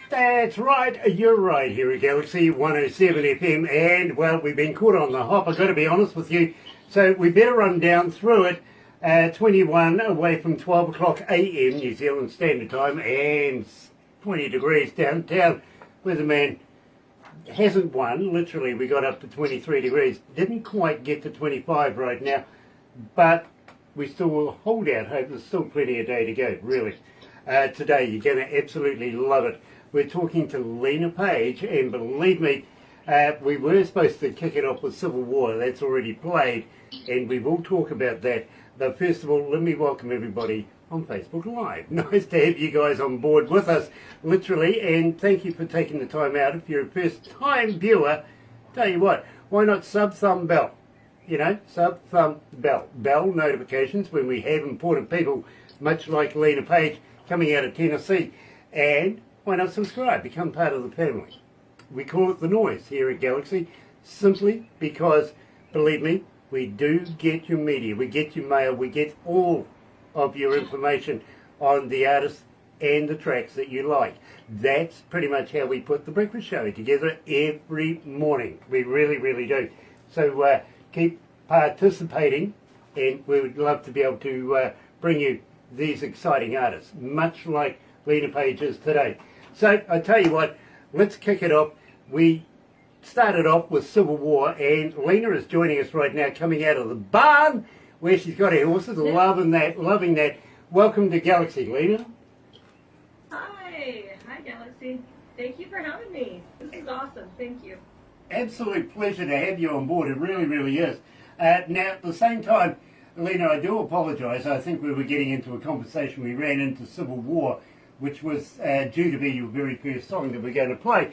That's right, you're right here at Galaxy 107 FM, and well, we've been caught on the hop, I've got to be honest with you, so we better run down through it. 21 away from 12 o'clock AM New Zealand Standard Time, and 20 degrees downtown, where the man hasn't won. Literally, we got up to 23 degrees, didn't quite get to 25 right now, but we still will hold out hope. There's still plenty of day to go, really. Today, you're going to absolutely love it. We're talking to Lena Paige, and believe me, we were supposed to kick it off with Civil War. That's already played, and we will talk about that. But first of all, let me welcome everybody on Facebook Live. Nice to have you guys on board with us, literally, and thank you for taking the time out. If you're a first-time viewer, tell you what, why not sub-thumb bell? You know, sub-thumb bell. Bell notifications when we have important people, much like Lena Paige, coming out of Tennessee. And why not subscribe, become part of the family? We call it the noise here at Galaxy, simply because, believe me, we do get your media, we get your mail, we get all of your information on the artists and the tracks that you like. That's pretty much how we put the breakfast show together every morning. We really, really do. So keep participating, and we would love to be able to bring you these exciting artists, much like Lena Paige is today. So I tell you what, let's kick it off. We started off with Civil War, and Lena is joining us right now, coming out of the barn where she's got her horses, loving that. Welcome to Galaxy, Lena. Hi Galaxy. Thank you for having me. This is awesome. Thank you. Absolute pleasure to have you on board. It really, really is. Now, at the same time, Lena, I do apologise. I think we were getting into a conversation. We ran into Civil War, which was due to be your very first song that we're going to play.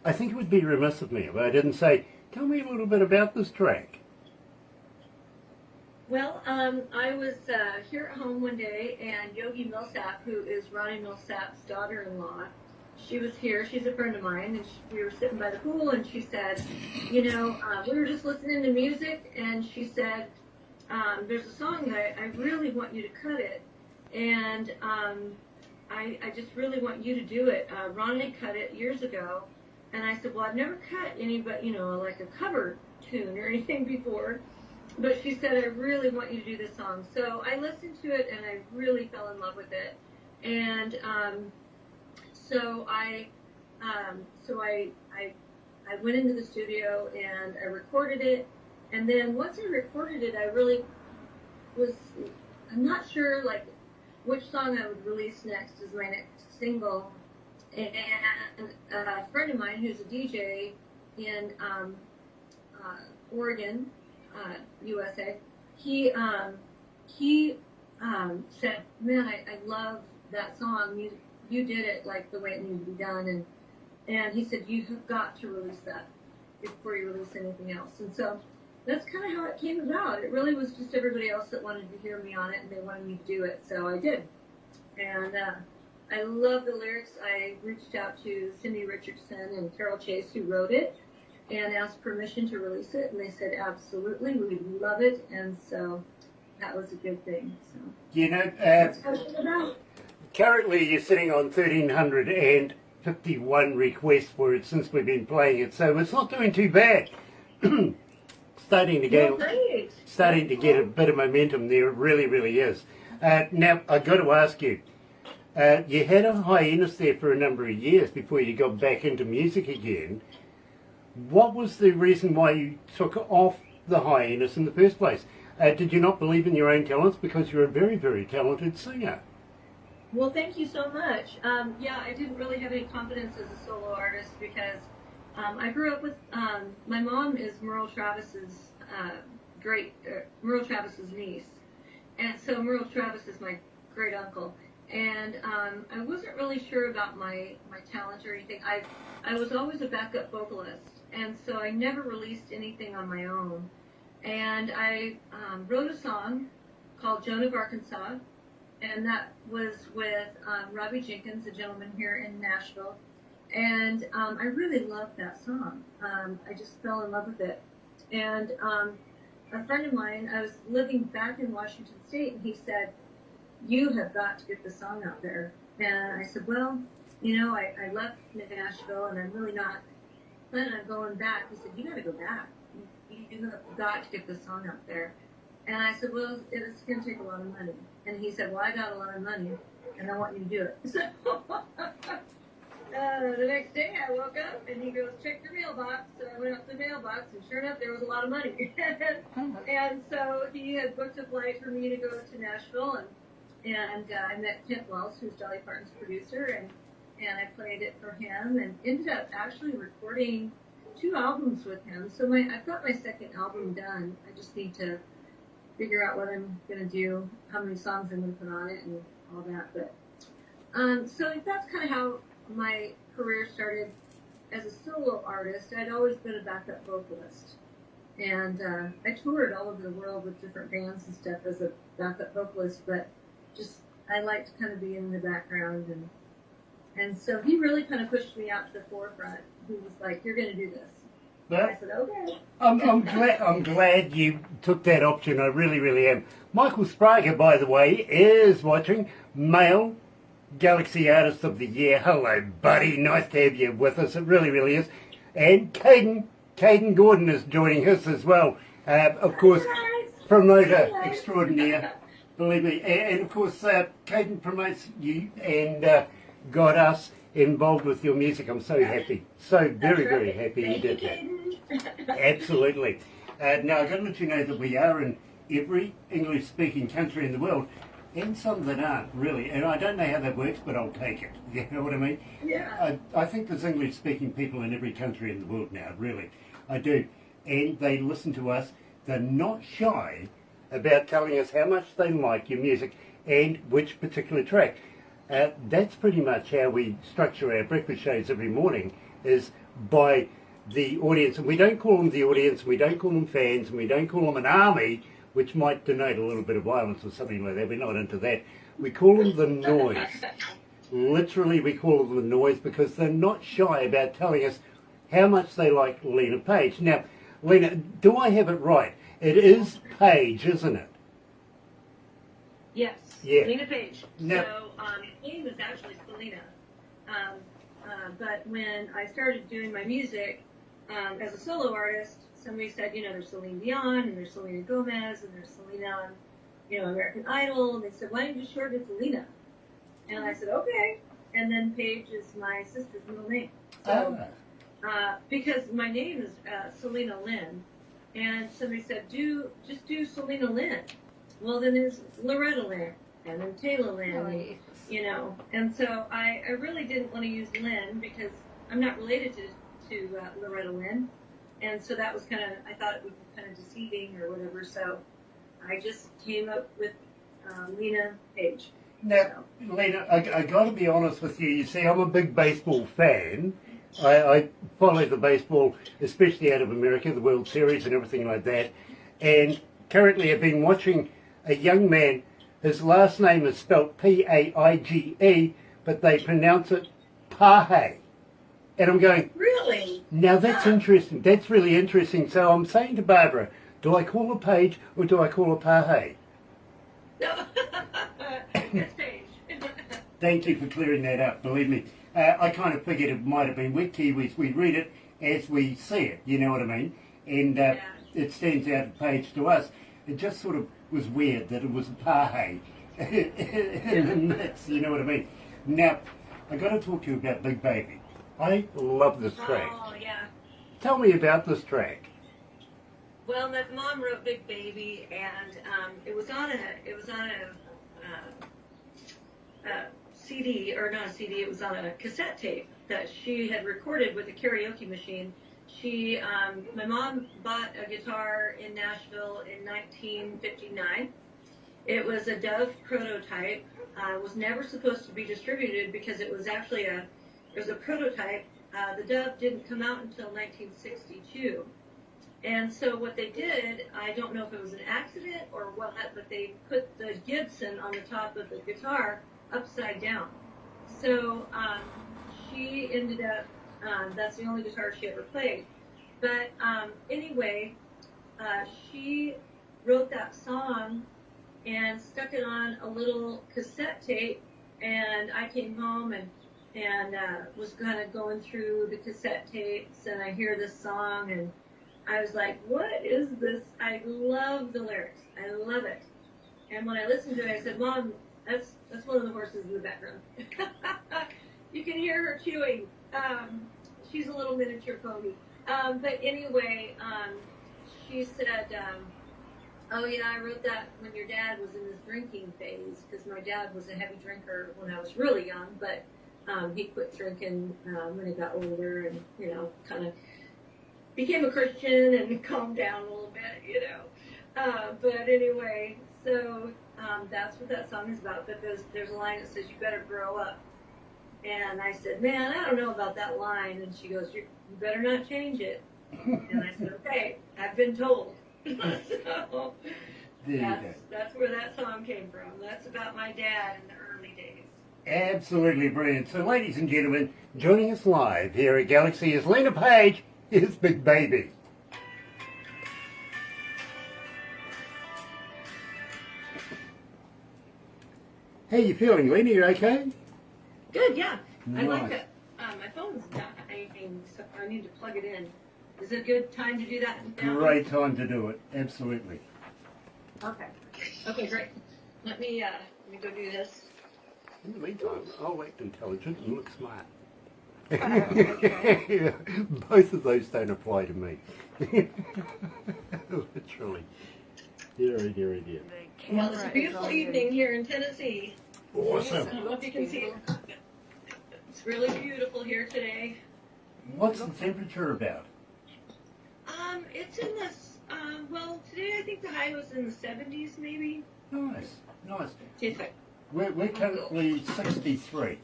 I think it would be remiss of me if I didn't say, tell me a little bit about this track. Well, I was here at home one day, and Yogi Millsap, who is Ronnie Millsap's daughter-in-law, she was here. She's a friend of mine, and we were sitting by the pool, and she said, you know, we were just listening to music, and she said, there's a song that I really want you to cut it, and I just really want you to do it. Ronnie cut it years ago. And I said, well, I've never cut any, but, you know, like a cover tune or anything before. But she said, I really want you to do this song. So I listened to it, and I really fell in love with it. And so I went into the studio, and I recorded it. And then once I recorded it, I really I'm not sure, like, which song I would release next as my next single. And a friend of mine who's a DJ in Oregon, USA, he said, man, I love that song. You did it like the way it needed to be done. And he said, you've got to release that before you release anything else. And so that's kind of how it came about. It really was just everybody else that wanted to hear me on it, and they wanted me to do it. So I did. And I love the lyrics. I reached out to Cindy Richardson and Carol Chase, who wrote it, and asked permission to release it, and they said, absolutely, we love it, and so that was a good thing. So, you know, that's how it's about. Currently you're sitting on 1,351 requests for it since we've been playing it, so it's not doing too bad. starting to get a bit of momentum there. It really, really is. Now, I've got to ask you, you had a hiatus there for a number of years before you got back into music again. What was the reason why you took off the hiatus in the first place? Did you not believe in your own talents? Because you're a very, very talented singer. Well, thank you so much. Yeah, I didn't really have any confidence as a solo artist because I grew up with, my mom is Merle Travis's Merle Travis's niece. And so Merle Travis is my great uncle. And I wasn't really sure about my talent or anything. I was always a backup vocalist, and so I never released anything on my own. And I wrote a song called Joan of Arkansas, and that was with Robbie Jenkins, a gentleman here in Nashville. And I really loved that song. I just fell in love with it. And a friend of mine, I was living back in Washington State, and he said, you have got to get the song out there. And I said, well, I left Nashville and I'm really not planning on going back. He said, you got to go back. You got to get this song up there. And I said, well, it's going to take a lot of money. And he said, well, I got a lot of money, and I want you to do it. So the next day I woke up, and he goes, check your mailbox. So I went up to the mailbox, and sure enough, there was a lot of money. And so he had booked a flight for me to go to Nashville, and I met Kent Wells, who's Dolly Parton's producer, and I played it for him, and ended up actually recording 2 albums with him. So I've got my second album done. I just need to figure out what I'm going to do, how many songs I'm going to put on it, and all that. But so that's kind of how my career started as a solo artist. I'd always been a backup vocalist, and I toured all over the world with different bands and stuff as a backup vocalist. But just I liked to kind of be in the background, and so he really kind of pushed me out to the forefront. He was like, "You're going to do this." Well, I said, okay. I'm glad you took that option. I really, really am. Michael Sprague, by the way, is watching. Male Galaxy Artist of the Year. Hello, buddy. Nice to have you with us. It really, really is. And Caden Gordon is joining us as well. Of course, promoter extraordinaire. Believe me. And of course, Caden promotes you and got us involved with your music. I'm so happy. So very, very happy you did that. Absolutely. Now, I've got to let you know that we are in every English-speaking country in the world, and some that aren't, really. And I don't know how that works, but I'll take it. You know what I mean? Yeah. I think there's English-speaking people in every country in the world now, really. I do. And they listen to us. They're not shy about telling us how much they like your music and which particular track. That's pretty much how we structure our breakfast shows every morning, is by the audience. And we don't call them the audience, we don't call them fans, and we don't call them an army, which might denote a little bit of violence or something like that. We're not into that. We call them the noise. Literally, we call them the noise because they're not shy about telling us how much they like Lena Paige. Now, Lena, do I have it right? It is Paige, isn't it? Yes. Yeah. Lena Paige. Now, So, my name is actually Selena. But when I started doing my music as a solo artist, somebody said, there's Celine Dion, and there's Selena Gomez, and there's Selena on, American Idol. And they said, why don't you just shorten it to Lena? And I said, okay. And then Paige is my sister's middle name. So, because my name is Selena Lynn, and somebody said, just do Selena Lynn. Well, then there's Loretta Lynn, and then Taylor Lynn, and so I really didn't want to use Lynn because I'm not related to Loretta Lynn, and so that was I thought it would be kind of deceiving or whatever, so I just came up with Lena Paige. Now, Lena, I got to be honest with you. You see, I'm a big baseball fan. I follow the baseball, especially out of America, the World Series and everything like that, and currently I've been watching a young man. His last name is spelled P-A-I-G-E, but they pronounce it Paige. And I'm going, really? Now that's interesting. That's really interesting. So I'm saying to Barbara, do I call her Paige or do I call her Paige? No. It's Paige. Thank you for clearing that up. Believe me, I kind of figured it might have been with Kiwis. We read it as we see it, you know what I mean? And it stands out as Paige to us. It just sort of was weird that it was Paige in the mix, you know what I mean? Now, I got to talk to you about Big Baby. I love this track. Oh, yeah. Tell me about this track. Well, my mom wrote Big Baby, and it was on a CD, or not a CD, it was on a cassette tape that she had recorded with a karaoke machine. My mom bought a guitar in Nashville in 1959. It was a Dove prototype. It was never supposed to be distributed because it was actually a prototype. The Dove didn't come out until 1962. And so what they did, I don't know if it was an accident or what, but they put the Gibson on the top of the guitar upside down. So she ended up, that's the only guitar she ever played. But anyway, she wrote that song and stuck it on a little cassette tape, and I came home and and was kind of going through the cassette tapes, and I hear this song, and I was like, what is this? I love the lyrics. I love it. And when I listened to it, I said, Mom, that's one of the horses in the background. You can hear her chewing. She's a little miniature pony. But anyway, she said, oh yeah, I wrote that when your dad was in his drinking phase, because my dad was a heavy drinker when I was really young, but he quit drinking when he got older, and kind of became a Christian and calmed down a little bit, But anyway, so that's what that song is about. But there's a line that says, "You better grow up." And I said, "Man, I don't know about that line." And she goes, "You better not change it." And I said, "Okay, I've been told." So that's where that song came from. That's about my dad in the early days. Absolutely brilliant. So, ladies and gentlemen, joining us live here at Galaxy is Lena Paige, his big baby. How you feeling, Lena? You okay? Good, yeah. Nice. I like it. My phone's dying, so I need to plug it in. Is it a good time to do that now? Great time to do it. Absolutely. Okay. Okay, great. Let me go do this. In the meantime, I'll act intelligent and look smart. Okay. Both of those don't apply to me. Literally. Dear. Well, it's a beautiful evening here in Tennessee. Awesome. I don't know if you can see it. It's really beautiful here today. What's the temperature about? It's in the, well, today I think the high was in the 70s maybe. Nice. Tastes like. We're currently 63.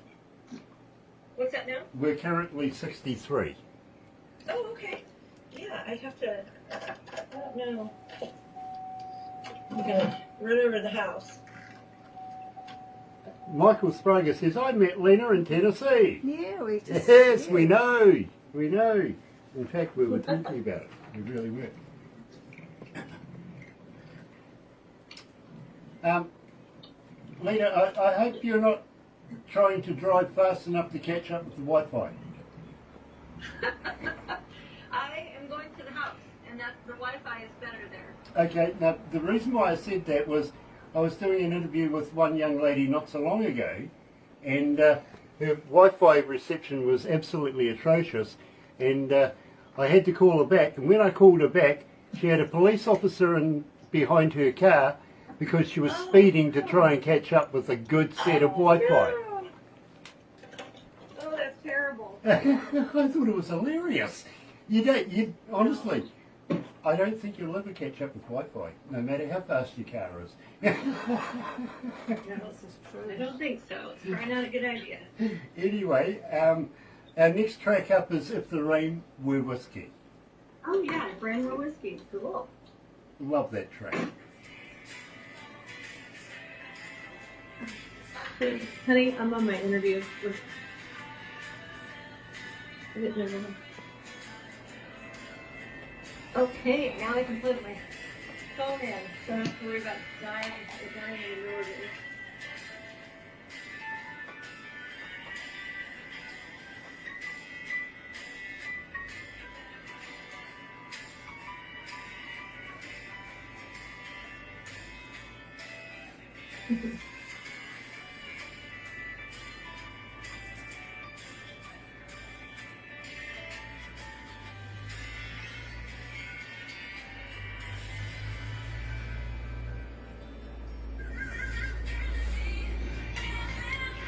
What's that now? We're currently 63. Oh, okay. Yeah, I have to, I don't know. I'm gonna run over to the house. Michael Sprague says, I met Lena in Tennessee. Yeah, we just... Yes, yeah. we know. In fact, we were talking about it. We really were. Lena, I hope you're not trying to drive fast enough to catch up with the Wi-Fi. I am going to the house, and the Wi-Fi is better there. Okay, now the reason why I said that was I was doing an interview with one young lady not so long ago, and her Wi-Fi reception was absolutely atrocious, and I had to call her back, and when I called her back, she had a police officer behind her car because she was speeding to try and catch up with a good set of Wi-Fi. No. Oh, that's terrible. I thought it was hilarious. Honestly, I don't think you'll ever catch up with Wi-Fi, no matter how fast your car is. No, I don't think so. It's probably not a good idea. Anyway, our next track up is If the Rain Were Whiskey. Oh yeah, brand new whiskey. Cool. Love that track. Honey, I'm on my interview with. I didn't know that. Okay, now I can plug my phone in, so I don't have to worry about dying in the middle of it.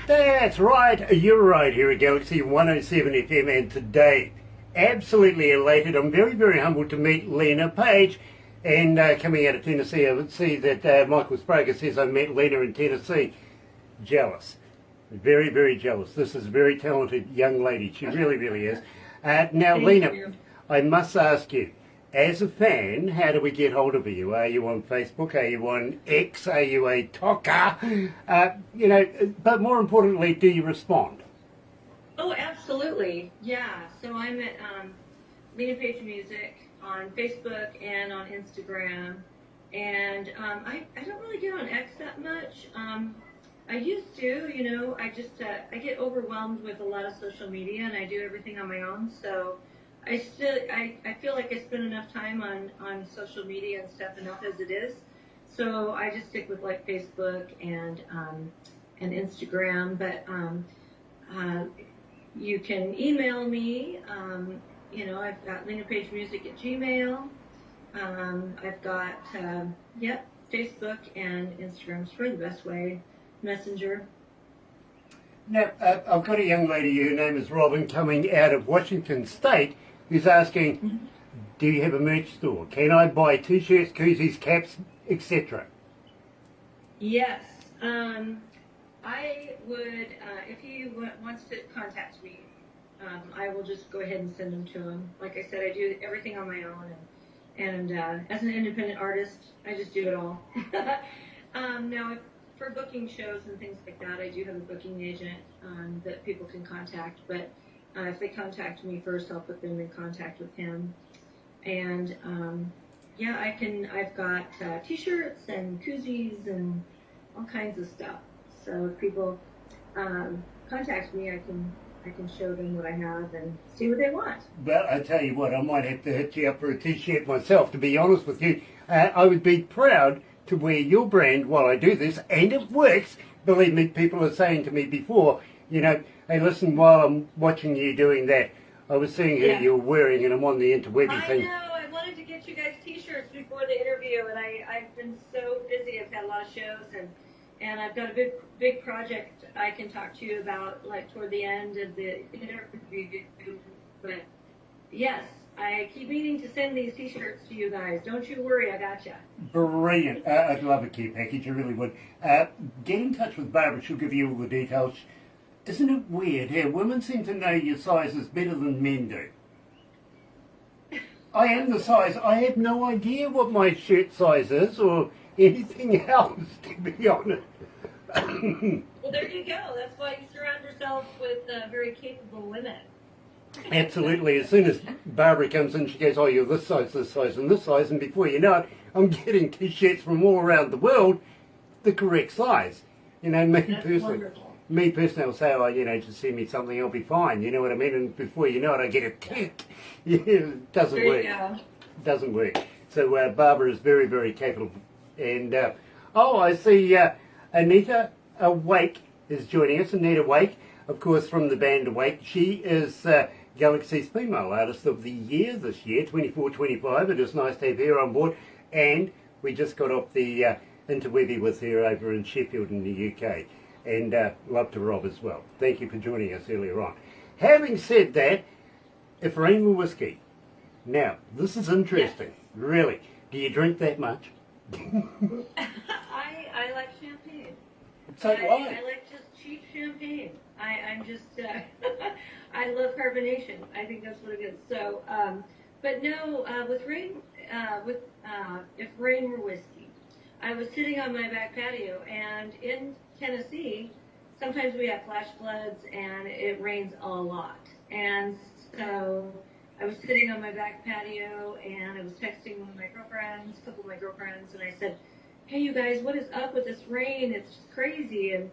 That's right, you're right here at Galaxy 107 FM, and today, absolutely elated, I'm very, very humbled to meet Lena Paige, and coming out of Tennessee, I would see that Michael Sprague says I met Lena in Tennessee. Jealous. Very, very jealous. This is a very talented young lady, she really, really is. Now, Lena, I must ask you, as a fan, how do we get hold of you? Are you on Facebook? Are you on X? Are you a talker? But more importantly, do you respond? Oh, absolutely. Yeah. So I'm at Lena Paige Music on Facebook and on Instagram. And I don't really get on X that much. I used to, you know, I just I get overwhelmed with a lot of social media, and I do everything on my own. So I feel like I spend enough time on social media and stuff enough as it is. So I just stick with like Facebook and Instagram. But you can email me. You know, I've got Lena Paige Music at Gmail. I've got Facebook and Instagram's for the best way. Messenger. Now, I've got a young lady, her name is Robin, coming out of Washington State, who's asking, do you have a merch store? Can I buy t-shirts, koozies, caps, etc.? Yes. I would, if he wants to contact me, I will just go ahead and send them to him. Like I said, I do everything on my own, and as an independent artist, I just do it all. Now, for booking shows and things like that, I do have a booking agent that people can contact. But if they contact me first, I'll put them in contact with him. And I can. I've got T-shirts and koozies and all kinds of stuff. So if people contact me, I can show them what I have and see what they want. Well, I tell you what, I might have to hit you up for a T-shirt myself. To be honest with you, I would be proud to wear your brand while I do this, and it works. Believe me, people are saying to me before, you know, hey, listen, while I'm watching you doing that, I was seeing who you were wearing, and I'm on the interwebby thing. I know, I wanted to get you guys T-shirts before the interview, and I've been so busy. I've had a lot of shows, and I've got a big project I can talk to you about, like, toward the end of the interview. But, yes, I keep meaning to send these T-shirts to you guys. Don't you worry, I got you. Brilliant. I'd love a care package, I really would. Get in touch with Barbara, she'll give you all the details. Isn't it weird how women seem to know your sizes better than men do? I am the size. I have no idea what my shirt size is or anything else, to be honest. Well, there you go. That's why you surround yourself with very capable women. Absolutely. As soon as Barbara comes in, she goes, oh, you're this size, and this size, and before you know it, I'm getting T-shirts from all around the world, the correct size. You know, me personally, I'll say, oh, you know, just send me something, I'll be fine. You know what I mean? And before you know it, I get a tick. It doesn't work. It doesn't work. So Barbara is very, very capable. And, I see Anita Wake is joining us. Anita Wake, of course, from the band Awake. She is Galaxy's Female Artist of the Year this year, 24-25. It is nice to have her on board. And we just got off the interwebby with her over in Sheffield in the UK. And love to Rob as well. Thank you for joining us earlier on. Having said that, if rain were whiskey. Now, this is interesting. Really. Do you drink that much? I like champagne. So do I. I like just cheap champagne. I'm just, I love carbonation. I think that's what it is. So, but no, with rain, if rain were whiskey, I was sitting on my back patio, and in Tennessee, sometimes we have flash floods, and it rains a lot. And so I was sitting on my back patio, and I was texting one of my girlfriends, a couple of my girlfriends, and I said, hey, you guys, what is up with this rain? It's just crazy. And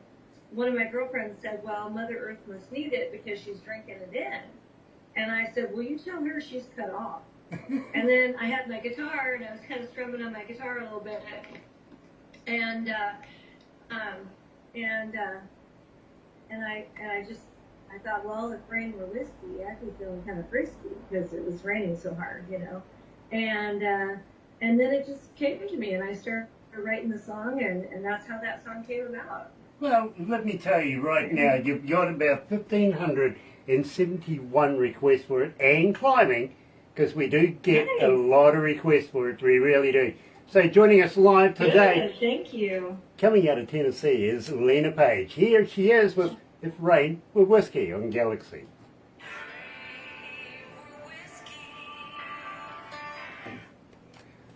one of my girlfriends said, well, Mother Earth must need it because she's drinking it in. And I said, well, you tell her she's cut off. And then I had my guitar, and I was kind of strumming on my guitar a little bit. And I thought, well, if rain were whiskey, I'd be feeling kind of frisky because it was raining so hard, you know. And then it just came to me, and I started writing the song, and that's how that song came about. Well, let me tell you right now, you've got about 1,571 requests for it, and climbing, because we do get a lot of requests for it, we really do. So joining us live today, thank you. Coming out of Tennessee is Lena Paige. Here she is with If Rain Were Whiskey on Galaxy.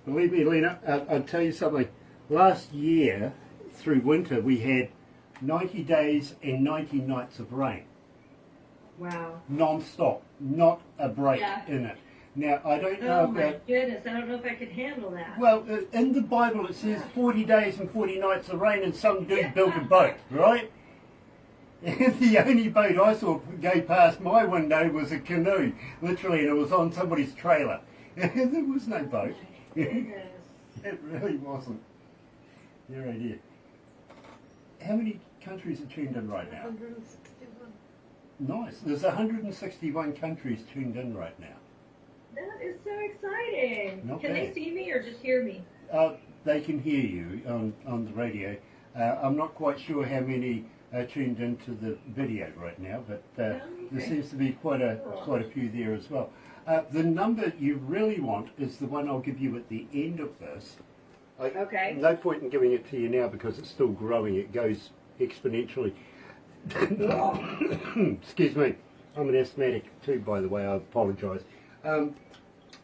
Believe me, Lena, I'll tell you something. Last year, through winter, we had 90 days and 90 nights of rain. Wow. Non-stop, not a break in it. Now, I don't know Oh about... my goodness, I don't know if I could handle that. Well, in the Bible it says 40 days and 40 nights of rain, and some dude built a boat, right? And the only boat I saw go past my window was a canoe, literally, and it was on somebody's trailer. There was no boat. Goodness. It really wasn't. Dear, oh dear. How many countries are tuned in right now? 161. Nice. There's 161 countries tuned in right now. That is so exciting. Not Can they bad. see me or just hear me? They can hear you on the radio. I'm not quite sure how many are tuned into the video right now, but there seems to be quite a few there as well. The number you really want is the one I'll give you at the end of this. Okay. No point in giving it to you now because it's still growing. It goes exponentially. Excuse me. I'm an asthmatic too, by the way. I apologise.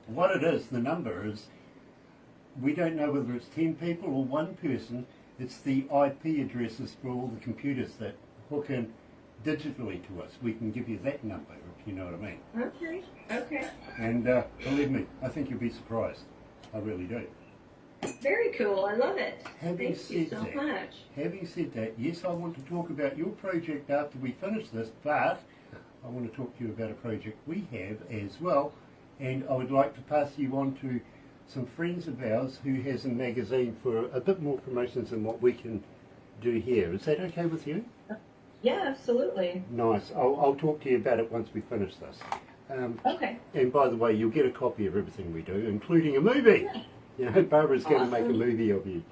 What it is, the number is, we don't know whether it's 10 people or one person. It's the IP addresses for all the computers that hook in digitally to us. We can give you that number, if you know what I mean. Okay. Okay. And believe me, I think you'll be surprised. I really do. Very cool. I love it. Having Thank you said so that, much. Having said that, yes, I want to talk about your project after we finish this, but I want to talk to you about a project we have as well, and I would like to pass you on to some friends of ours who has a magazine for a bit more promotions than what we can do here. Is that okay with you? Yeah, absolutely. Nice. I'll talk to you about it once we finish this. Okay. And by the way, you'll get a copy of everything we do, including a movie. Yeah. You know, Barbara's going to make a Awesome. movie of you.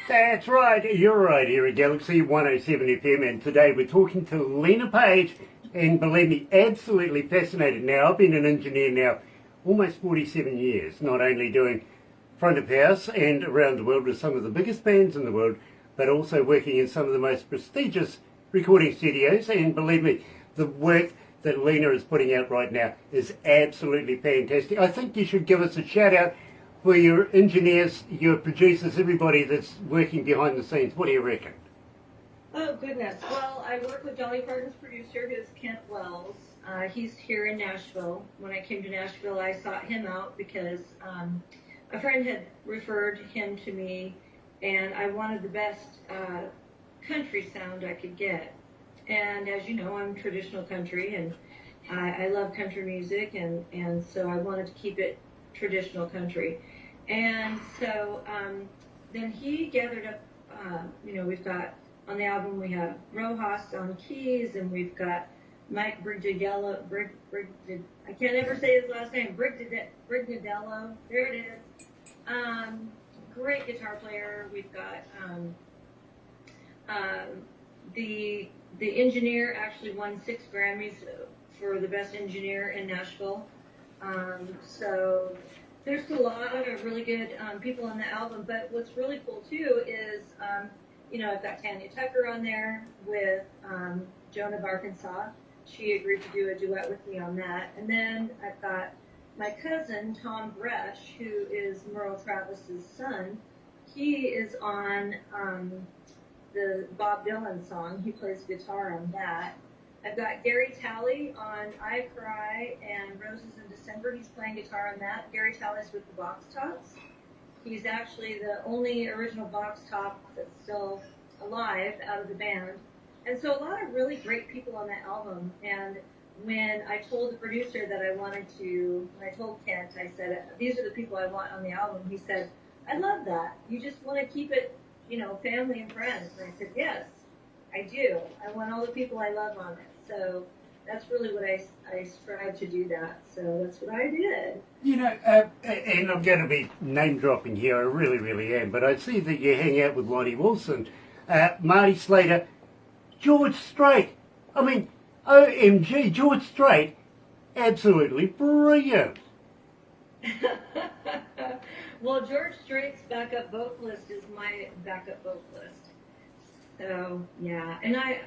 That's right, you're right here at Galaxy 107 FM, and today we're talking to Lena Paige, and believe me, absolutely fascinated. Now, I've been an engineer now almost 47 years, not only doing front of house and around the world with some of the biggest bands in the world, but also working in some of the most prestigious recording studios, and believe me, the work that Lena is putting out right now is absolutely fantastic. I think you should give us a shout out for your engineers, your producers, everybody that's working behind the scenes. What do you reckon? Oh, goodness. Well, I work with Dolly Parton's producer, who's Kent Wells. He's here in Nashville. When I came to Nashville, I sought him out because a friend had referred him to me, and I wanted the best country sound I could get. And as you know, I'm traditional country, and I love country music, and so I wanted to keep it traditional country. And so then he gathered up, we've got, on the album we have Rojas on keys, and we've got Mike Brignadello, I can't ever say his last name, Brignadello, there it is. Great guitar player. We've got the engineer actually won 6 Grammys for the best engineer in Nashville. So there's a lot of really good people on the album, but what's really cool too is, I've got Tanya Tucker on there with Joan of Arkansas. She agreed to do a duet with me on that. And then I've got my cousin, Tom Bresh, who is Merle Travis's son. He is on the Bob Dylan song. He plays guitar on that. I've got Gary Talley on I Cry and Roses in December. He's playing guitar on that. Gary Talley's with the Box Tops. He's actually the only original Box Top that's still alive out of the band. And so a lot of really great people on that album. And when I told the producer that I wanted to, when I told Kent, I said, these are the people I want on the album, he said, I love that. You just want to keep it, family and friends. And I said, yes, I do. I want all the people I love on it. So that's really what I strive to do that. So that's what I did. You know, and I'm going to be name dropping here, I really, really am, but I see that you hang out with Lonnie Wilson, Marty Slater, George Strait. I mean, OMG, George Strait, absolutely brilliant. Well, George Strait's backup vocalist is my backup vocalist. So yeah, and I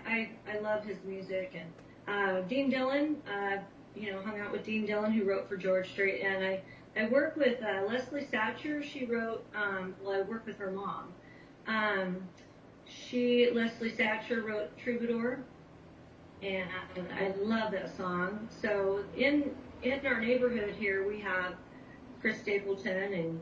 love his music. And Dean Dillon, hung out with Dean Dillon, who wrote for George Strait, and I work with Leslie Satcher. She wrote, I work with her mom. Leslie Satcher wrote Troubadour, and I love that song. So in our neighborhood here, we have Chris Stapleton and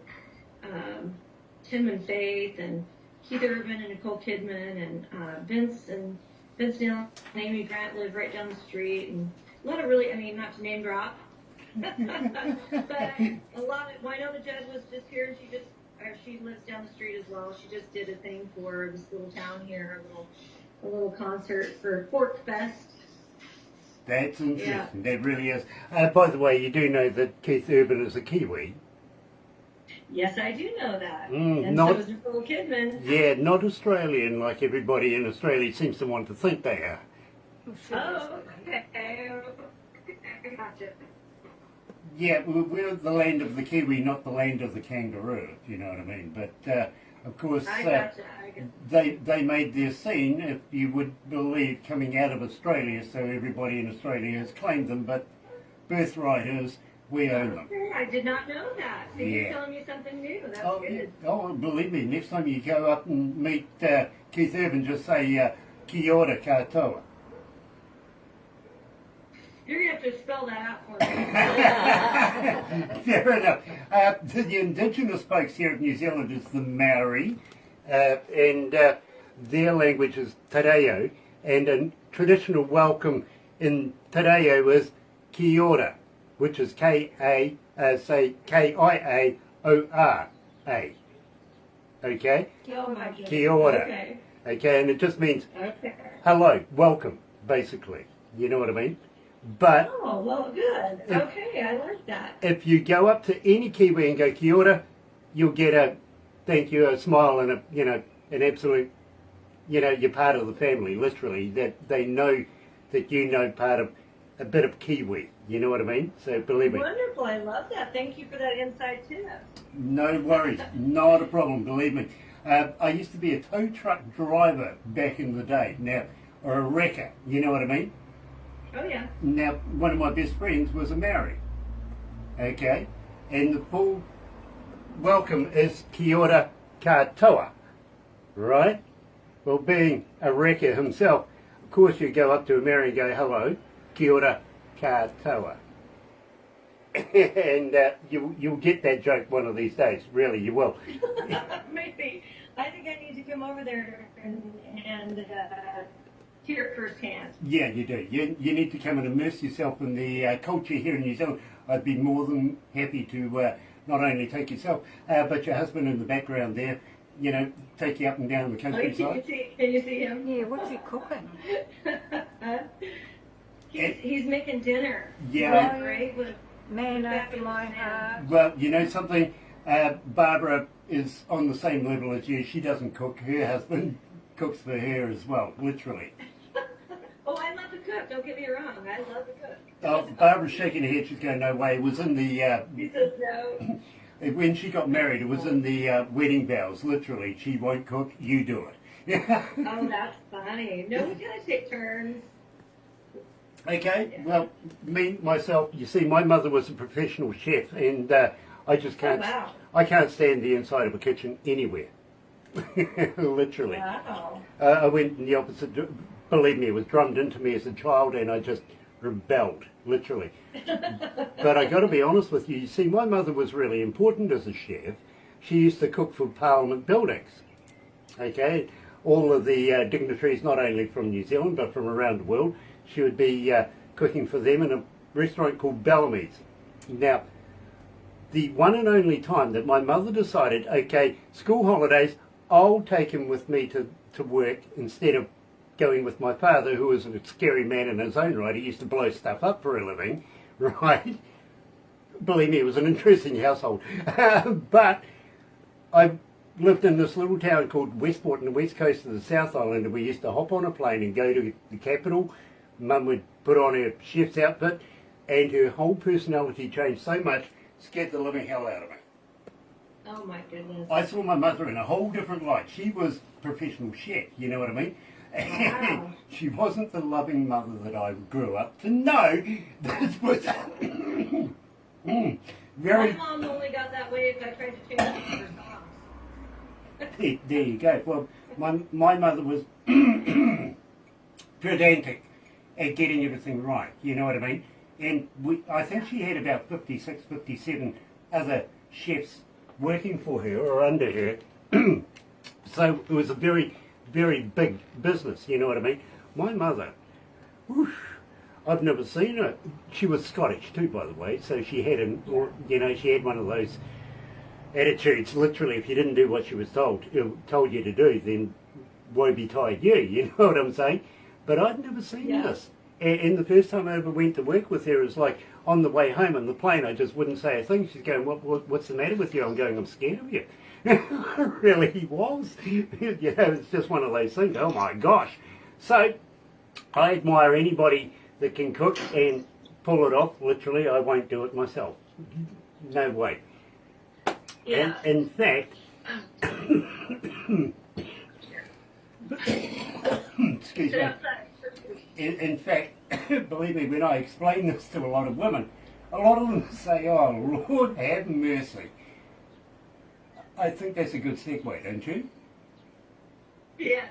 Tim and Faith and Keith Urban and Nicole Kidman and Vince Neil and Amy Grant live right down the street, and a lot of really, not to name drop, but a lot of, Winona Judd was just here, and she lives down the street as well. She just did a thing for this little town here, a little concert for Fork Fest. That's interesting. Yeah. That really is. By the way, you do know that Keith Urban is a Kiwi. Yes, I do know that. And so is Nicole Kidman. Yeah, not Australian like everybody in Australia seems to want to think they are. Oh, okay. Gotcha. Yeah, we're the land of the Kiwi, not the land of the kangaroo, if you know what I mean. But, of course, I gotcha. they made their scene, if you would believe, coming out of Australia, so everybody in Australia has claimed them, but birthright is, we own them. I did not know that. So Yeah. you're telling me something new. That's good. Oh, believe me, next time you go up and meet Keith Urban, just say, Kia ora katoa. You're going to have to spell that out for me. Fair enough. The indigenous folks here of New Zealand is the Maori, and their language is te reo, and a traditional welcome in te reo is kia ora, which is K-I-A-O-R-A. Okay? Kia ora. Okay. Okay, and it just means Okay. hello, welcome, basically. You know what I mean? But Oh, well, good. Okay, I like that. if you go up to any Kiwi and go kia ora, you'll get a thank you, a smile, and an absolute, you're part of the family, literally. That they know that you know part of a bit of Kiwi. You know what I mean? So believe me. Wonderful. I love that. Thank you for that inside tip. No worries, not a problem. Believe me. I used to be a tow truck driver back in the day. Now, or a wrecker. You know what I mean? Oh, yeah. Now, one of my best friends was a Maori, okay? And the full welcome is kia ora katoa, right? Well, being a wrecker himself, of course you go up to a Maori and go, hello, kia ora katoa. And you'll get that joke one of these days, really, you will. Maybe. I think I need to come over there and hear it firsthand. Yeah, you do. You need to come and immerse yourself in the culture here in New Zealand. I'd be more than happy to not only take yourself, but your husband in the background there, take you up and down the countryside. Can you see him? Yeah, what's he cooking? He's making dinner. Yeah. Great. Man after my heart. Well, you know something? Barbara is on the same level as you. She doesn't cook. Her husband cooks for her as well, literally. Oh, I love to cook. Don't get me wrong. I love to cook. Oh, Barbara's shaking her head. She's going, no way. It was in the... He says no. When she got married, it was in the wedding vows, literally. She won't cook, you do it. Oh, that's funny. No, we gotta take turns. Okay, well, myself, you see, my mother was a professional chef, and I just can't... Oh, wow. I can't stand the inside of a kitchen anywhere. Literally. Wow. I went in the opposite... Believe me, it was drummed into me as a child, and I just rebelled, literally. But I got to be honest with you. You see, my mother was really important as a chef. She used to cook for Parliament buildings. Okay, all of the dignitaries, not only from New Zealand but from around the world, she would be cooking for them in a restaurant called Bellamy's. Now, the one and only time that my mother decided, okay, school holidays, I'll take him with me to work instead of going with my father, who was a scary man in his own right. He used to blow stuff up for a living, right? Believe me, it was an interesting household. But I lived in this little town called Westport on the west coast of the South Island, and we used to hop on a plane and go to the capital. Mum would put on her chef's outfit, and her whole personality changed so much, scared the living hell out of me. Oh my goodness. I saw my mother in a whole different light. She was a professional chef, you know what I mean? Wow. She wasn't the loving mother that I grew up to know. This was My very... mom only got that way if I tried to change her songs. There you go. Well, my mother was pedantic at getting everything right, you know what I mean? And I think she had about 56, 57 other chefs working for her or under her. So it was a very, very big business, you know what I mean? My mother, whoosh, I've never seen her. She was Scottish too, by the way, so she had, she had one of those attitudes, literally, if you didn't do what she was told you to do, then woe betide you, you know what I'm saying? But I'd never seen this. And the first time I ever went to work with her, it was like on the way home on the plane, I just wouldn't say a thing. She's going, what's the matter with you? I'm going, I'm scared of you. I really was. It's just one of those things. Oh my gosh. So I admire anybody that can cook and pull it off. Literally, I won't do it myself. No way. Yeah. And in fact, excuse me. In fact, believe me, when I explain this to a lot of women, a lot of them say, oh, Lord have mercy. I think that's a good segue, don't you? Yes.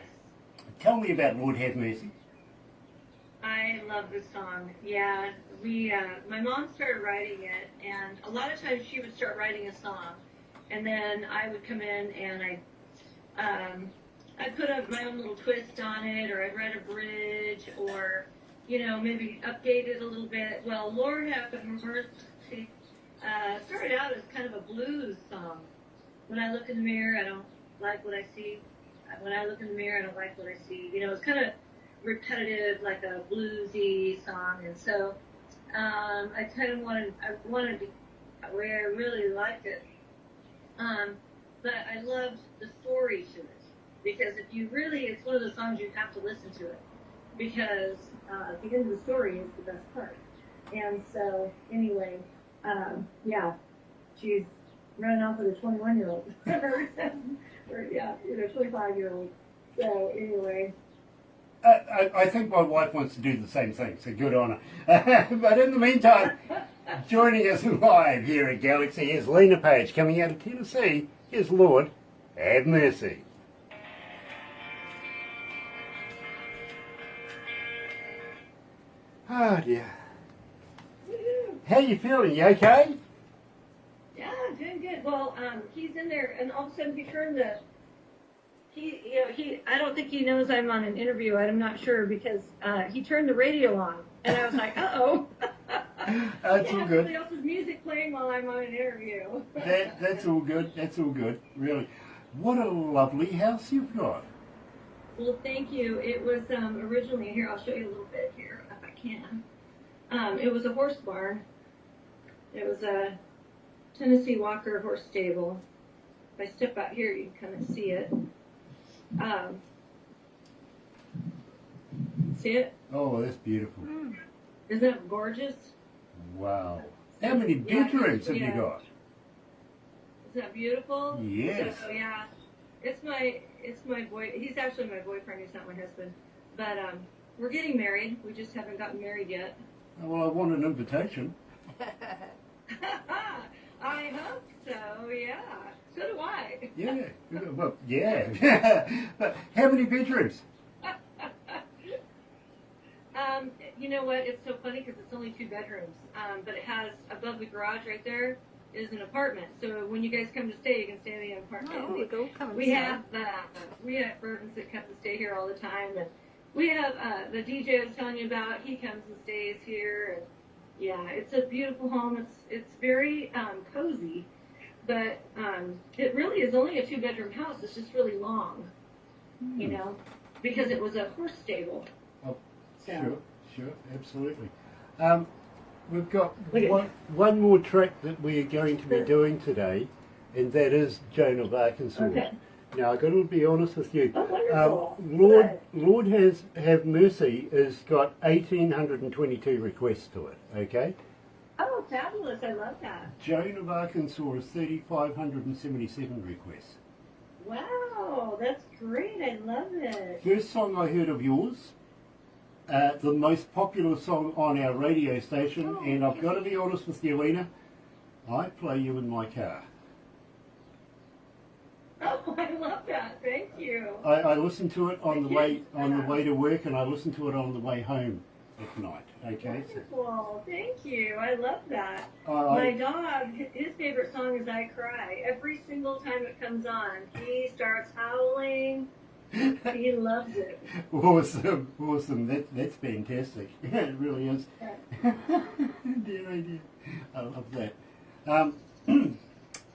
Tell me about Lord have mercy. I love this song. Yeah, my mom started writing it, and a lot of times she would start writing a song, and then I would come in and I'd put up my own little twist on it, or I'd write a bridge, or, maybe update it a little bit. Well, Lord Have Mercy started out as kind of a blues song. When I look in the mirror, I don't like what I see. When I look in the mirror, I don't like what I see. It's kind of repetitive, like a bluesy song, and so I wanted to, where I really liked it. But I loved the story to it. Because it's one of those songs you have to listen to it. Because the end of the story is the best part. And so, anyway, she's running off with a 21-year-old. or 25-year-old. So, anyway. I think my wife wants to do the same thing, so good on her. But in the meantime, joining us live here at Galaxy is Lena Paige, coming out of Tennessee. Here's Lord Have Mercy. Oh dear. How you feeling? You okay? Yeah, doing good. Well, he's in there, and all of a sudden he turned I don't think he knows I'm on an interview. I'm not sure because he turned the radio on, and I was like, uh-oh. That's all good. Somebody else's music playing while I'm on an interview. That's all good. That's all good. Really. What a lovely house you've got. Well, thank you. It was originally, here, I'll show you a little bit here if I can. It was a horse barn. It was a Tennessee Walker horse stable. If I step out here, you can kind of see it. See it? Oh, that's beautiful. Isn't that gorgeous? Wow. How many bedrooms have you got? Isn't that beautiful? Yes. So, yeah. It's my boy. He's actually my boyfriend. He's not my husband. But we're getting married. We just haven't gotten married yet. Well, I want an invitation. I hope so. Yeah. So do I. Yeah. Well, yeah. But how many bedrooms? You know what? It's so funny because it's only 2 bedrooms. But it has above the garage right there is an apartment. So when you guys come to stay, you can stay in the apartment. Oh, we have bourbons that come to stay here all the time, and we have the DJ I was telling you about. He comes and stays here, and yeah, it's a beautiful home. It's very cozy, but it really is only a 2-bedroom house. It's just really long, you know. because it was a horse stable. Oh, So. sure, absolutely. We've got Look at- one more track that we are going to be doing today, and that is Joan of Arkansas. Okay. Now, I've got to be honest with you. Oh, wonderful. Lord have mercy has got 1,822 requests to it, okay? Oh, fabulous. I love that. Joan of Arkansas is 3,577 requests. Wow, that's great. I love it. First song I heard of yours, the most popular song on our radio station, Oh, and I've got to be honest with you, Lena, I play you in my car. Oh, I love that. Thank you. I listen to it on the way Yes. to work, and I listen to it on the way home at night. Okay. Wonderful. Thank you. I love that. I- My dog, his favorite song is I Cry. Every single time it comes on, he starts howling. He loves it. Awesome. That's fantastic. It really is. Dear, oh dear. I love that.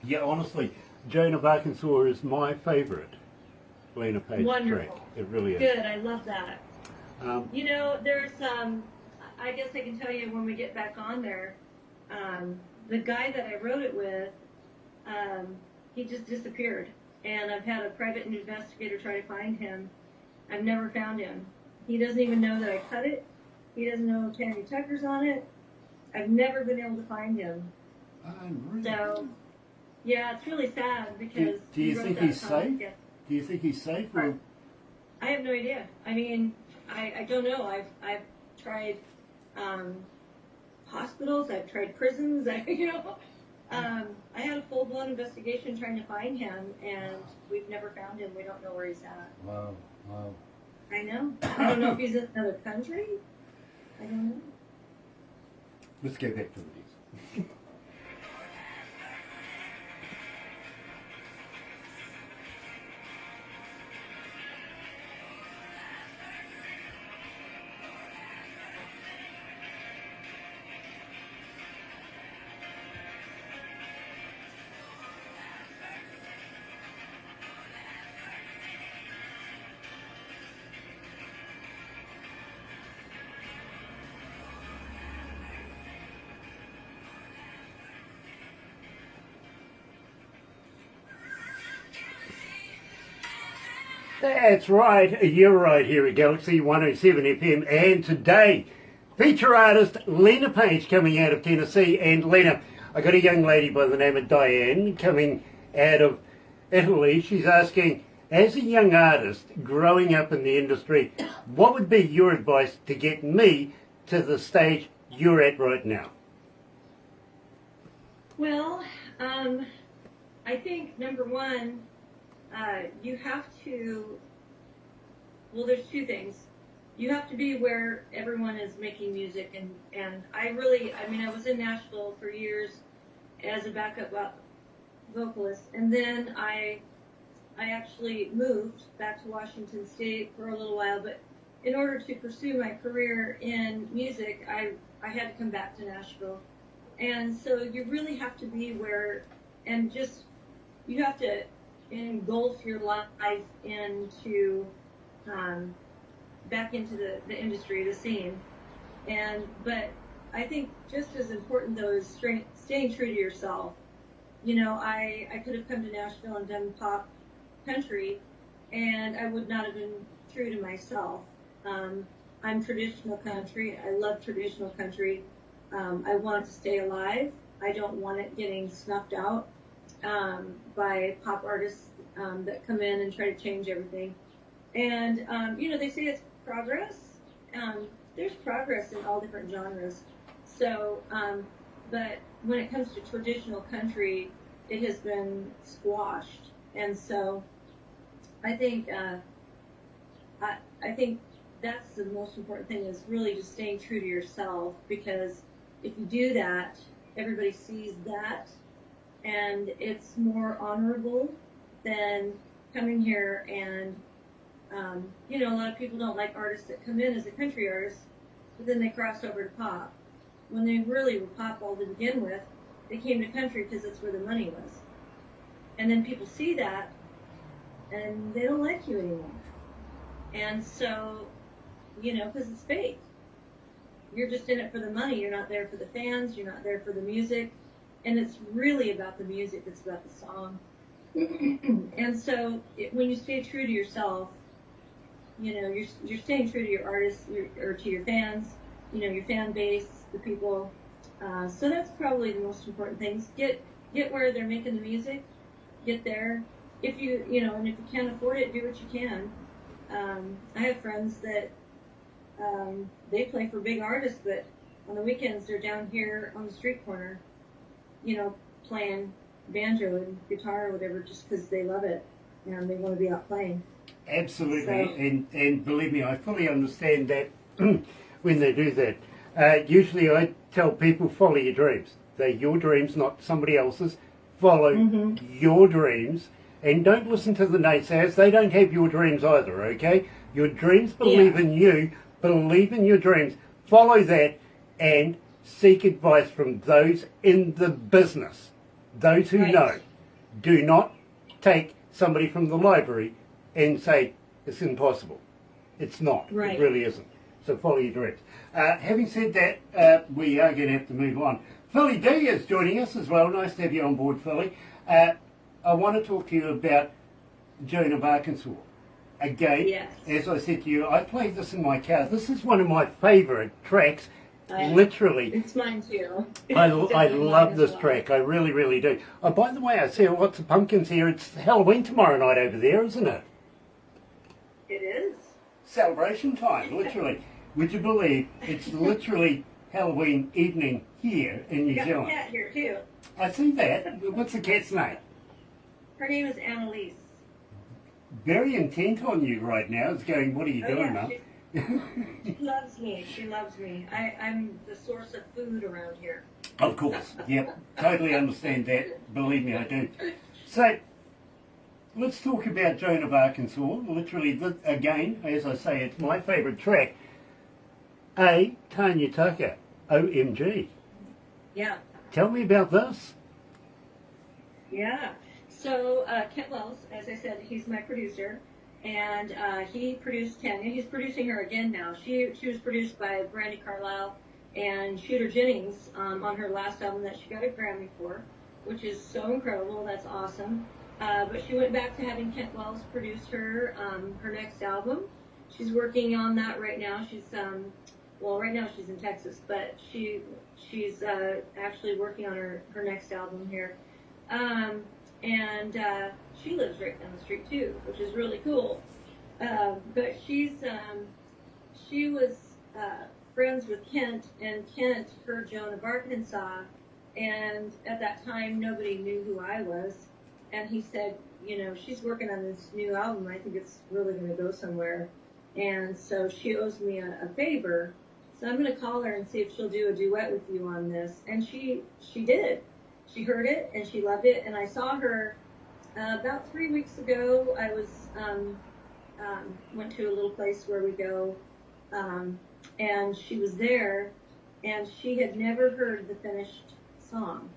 Yeah, honestly, Joan of Arkansas is my favourite Lena Paige Wonderful. track. It really is. Good. I love that. Um, There's I guess I can tell you when we get back on there, the guy that I wrote it with, he just disappeared. And I've had a private investigator try to find him. I've never found him. He doesn't even know that I cut it. He doesn't know Tammy Tucker's on it. I've never been able to find him. really? So, yeah, it's really sad because Do you he wrote think that he's song. safe? Yeah. Do you think he's safe? Or? I have no idea. I mean, I don't know. I've tried hospitals. I've tried prisons. I had a full-blown investigation trying to find him, and we've never found him. We don't know where he's at. Wow. I know. I don't know if he's in another country. I don't know. Let's go back to these. That's right, you're right here at Galaxy 107 FM, and today, feature artist Lena Paige coming out of Tennessee. And Lena, I got a young lady by the name of Diane coming out of Italy. She's asking, as a young artist growing up in the industry, what would be your advice to get me to the stage you're at right now? Well, I think number one, you have to, well, there's two things. You have to be where everyone is making music, and I was in Nashville for years as a backup vocalist, and then I actually moved back to Washington State for a little while, but in order to pursue my career in music, I had to come back to Nashville. And so you really have to be where, and just, you have to engulf your life into, back into the industry, the scene. But I think just as important though is staying true to yourself. I could have come to Nashville and done pop country, and I would not have been true to myself. I'm traditional country. I love traditional country. I want it to stay alive. I don't want it getting snuffed out by pop artists that come in and try to change everything. And, they say it's progress. There's progress in all different genres. So, but when it comes to traditional country, it has been squashed. And so I think that's the most important thing, is really just staying true to yourself, because if you do that, everybody sees that, and it's more honorable than coming here and, a lot of people don't like artists that come in as a country artist, but then they cross over to pop. When they really were pop all to begin with, they came to country because that's where the money was. And then people see that, and they don't like you anymore. And so, because it's fake. You're just in it for the money. You're not there for the fans. You're not there for the music. And it's really about the music. It's about the song. And so when you stay true to yourself, you're staying true to your artists or to your fans, your fan base, the people. So that's probably the most important things. Get where they're making the music. Get there. If you, and if you can't afford it, do what you can. I have friends that they play for big artists, but on the weekends they're down here on the street corner, playing banjo and guitar or whatever, just because they love it and they want to be out playing. Absolutely, So, and believe me, I fully understand that when they do that. Usually I tell people, follow your dreams. They're your dreams, not somebody else's. Follow your dreams, and don't listen to the naysayers. They don't have your dreams either, okay? Your dreams believe in you. Believe in your dreams. Follow that, and seek advice from those in the business. Those who know. Do not take somebody from the library and say, it's impossible. It's not. Right. It really isn't. So follow your dreams. Having said that, we are going to have to move on. Philly D is joining us as well. Nice to have you on board, Philly. I want to talk to you about Joan of Arkansas. Again, yes. As I said to you, I played this in my car. This is one of my favourite tracks. Literally. It's mine too. I love this track. I really, really do. Oh, by the way, I see lots of pumpkins here. It's Halloween tomorrow night over there, isn't it? It is. Celebration time, literally. Would you believe it's literally Halloween evening here in New You got Zealand? a cat here too. I see that. What's the cat's name? Her name is Annalise. Very intent on you right now. It's going, what are you doing, Mum? She loves me. She loves me. I'm the source of food around here. Of course. Yep. Totally understand that. Believe me, I do. So, let's talk about Joan of Arkansas. Literally, again, as I say, it's my favourite track. Tanya Tucker, OMG. Yeah. Tell me about this. Yeah. So Kent Wells, as I said, he's my producer, and he produced Tanya. He's producing her again now. She was produced by Brandy Carlisle and Shooter Jennings on her last album that she got a Grammy for, which is so incredible. That's awesome. But she went back to having Kent Wells produce her next album. She's working on that right now. She's right now she's in Texas, but she's actually working on her next album here. And she lives right down the street too, which is really cool. But she was friends with Kent, and Kent heard Joan of Arkansas, and at that time nobody knew who I was. And he said, she's working on this new album. I think it's really going to go somewhere. And so she owes me a favor. So I'm going to call her and see if she'll do a duet with you on this. And she did. She heard it and she loved it. And I saw her about 3 weeks ago. I was went to a little place where we go, and she was there, and she had never heard the finished song.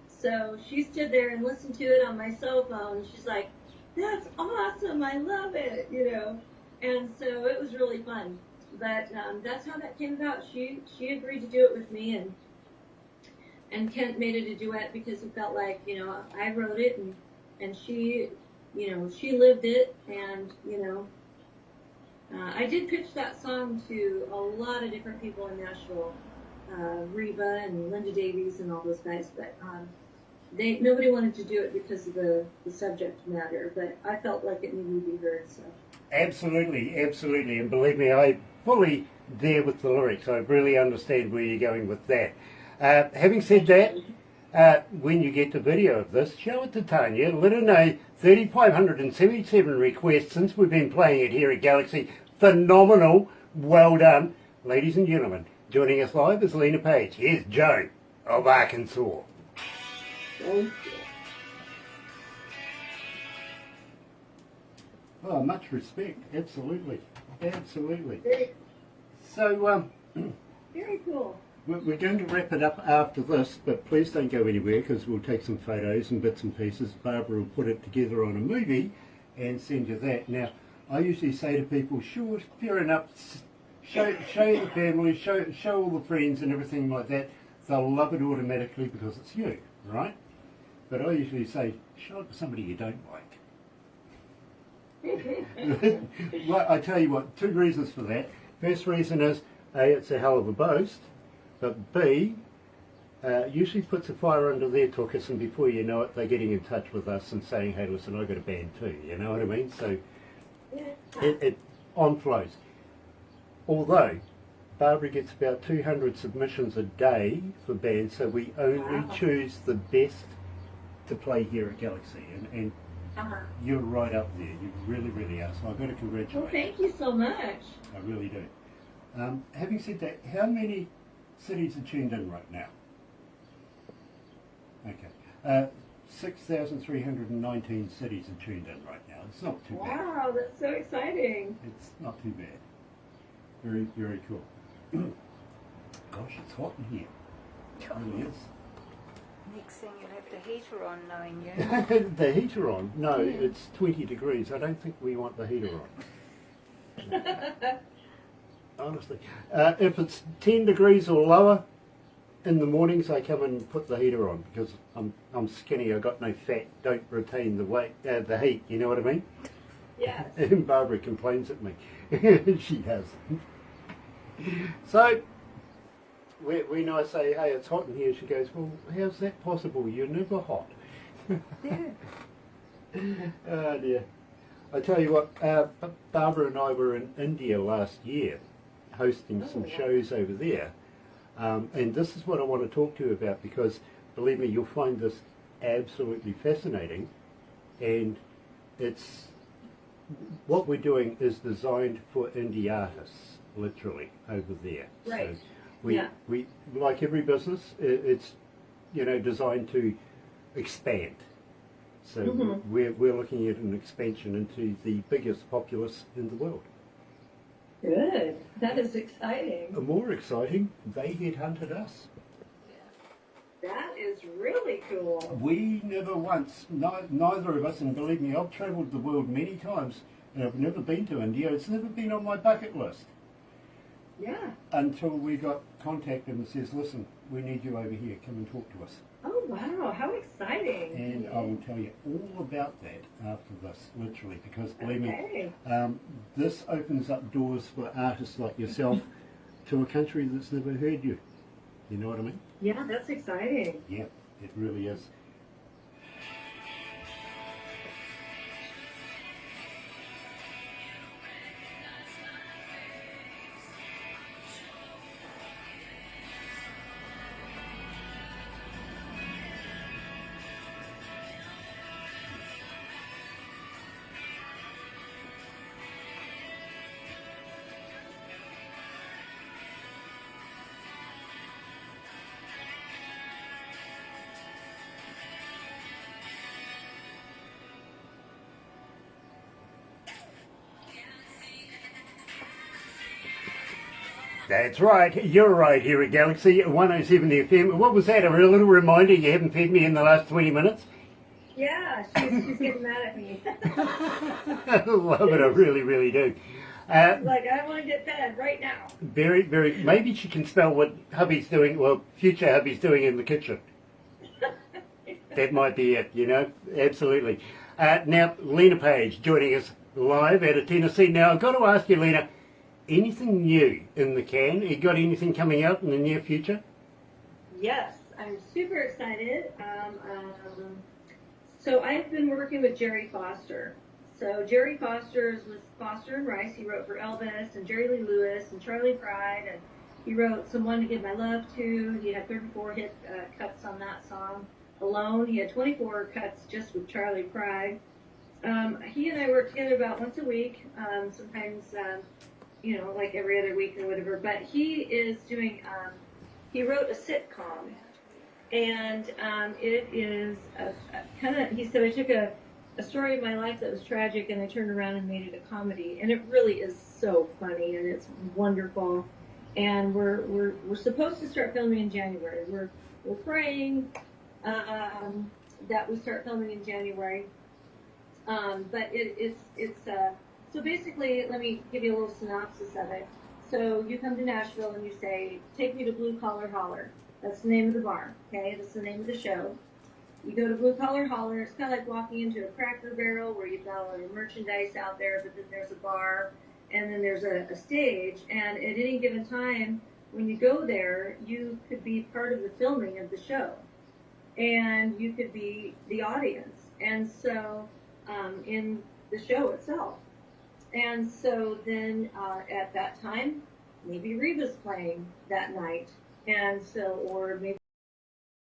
So she stood there and listened to it on my cell phone. She's like, "That's awesome! I love it!" And so it was really fun. But that's how that came about. She agreed to do it with me, and Kent made it a duet because he felt like, I wrote it and she, she lived it, and, I did pitch that song to a lot of different people in Nashville, Reba and Linda Davies and all those guys, but nobody wanted to do it because of the subject matter, but I felt like it needed to be heard, so. Absolutely, and believe me, I'm fully there with the lyrics. I really understand where you're going with that. Having said that, when you get the video of this, show it to Tanya. Let her know 3,577 requests since we've been playing it here at Galaxy. Phenomenal. Well done. Ladies and gentlemen, joining us live is Lena Paige. Here's Joan of Arkansas. Thank you. Oh, much respect. Absolutely. Very, So, very cool. we're going to wrap it up after this, but please don't go anywhere because we'll take some photos and bits and pieces. Barbara will put it together on a movie and send you that. Now, I usually say to people, sure, fair enough, show the family, show all the friends and everything like that. They'll love it automatically because it's you, right? But I usually say, show it to somebody you don't like. Well, I tell you what, 2 reasons for that. First reason is, A, it's a hell of a boast, but B, usually puts a fire under their tuchus, and before you know it, they're getting in touch with us and saying, hey, listen, I've got a band too, you know what I mean? So it on flows. Although Barbara gets about 200 submissions a day for bands, so we only choose the best to play here at Galaxy, and you're right up there. You really, really are. So I've got to congratulate you. Well, thank you so much. I really do. Having said that, how many cities are tuned in right now? Okay. 6,319 cities are tuned in right now. It's not too bad. Wow, that's so exciting. It's not too bad. Very, very cool. Gosh, it's hot in here. It really is. Next thing you'll have the heater on, knowing you. The heater on? No, it's 20 degrees. I don't think we want the heater on. Honestly. If it's 10 degrees or lower, in the mornings I come and put the heater on because I'm skinny, I've got no fat, don't retain the weight, the heat, you know what I mean? Yes. And Barbara complains at me. She has. So, when I say, hey, it's hot in here, she goes, well, how's that possible? You're never hot. Oh dear. I tell you what, Barbara and I were in India last year hosting some shows over there. And this is what I want to talk to you about because, believe me, you'll find this absolutely fascinating. And it's what we're doing is designed for indie artists, literally, over there. Right. So we like every business, it's designed to expand. So we're looking at an expansion into the biggest populace in the world. Good. That is exciting. More exciting, they headhunted us. That is really cool. We never once, neither of us, and believe me, I've travelled the world many times and I've never been to India. It's never been on my bucket list. Yeah. Until we got contacted and says, listen, we need you over here, come and talk to us. Oh, wow. How exciting. And I will tell you all about that after this, literally, because believe me, this opens up doors for artists like yourself to a country that's never heard you. You know what I mean? Yeah, that's exciting. Yeah, it really is. That's right, you're right here at Galaxy 107 FM. What was that, a little reminder you haven't fed me in the last 20 minutes? Yeah, she's getting mad at me. I love it, I really, really do. Like, I want to get fed right now. Very, very, maybe she can spell what hubby's doing, well, future hubby's doing in the kitchen. That might be it, absolutely. Now, Lena Paige joining us live out of Tennessee. Now, I've got to ask you, Lena, anything new in the can? You got anything coming out in the near future? Yes, I'm super excited. So I've been working with Jerry Foster. So Jerry Foster is with Foster and Rice. He wrote for Elvis and Jerry Lee Lewis and Charlie Pride, and he wrote Someone to Give My Love To. He had 34 hit cuts on that song alone. He had 24 cuts just with Charlie Pride. He and I work together about once a week, sometimes like every other week or whatever, but he is doing, he wrote a sitcom, and it is he said, I took a story of my life that was tragic and I turned around and made it a comedy, and it really is so funny and it's wonderful, and we're supposed to start filming in January. We're praying that we start filming in January, but So basically, let me give you a little synopsis of it. So you come to Nashville and you say, take me to Blue Collar Holler. That's the name of the bar, okay? That's the name of the show. You go to Blue Collar Holler. It's kind of like walking into a Cracker Barrel where you've got all your merchandise out there, but then there's a bar, and then there's a stage. And at any given time, when you go there, you could be part of the filming of the show, and you could be the audience. And so in the show itself. And so then at that time, maybe Reba's playing that night. And so, or maybe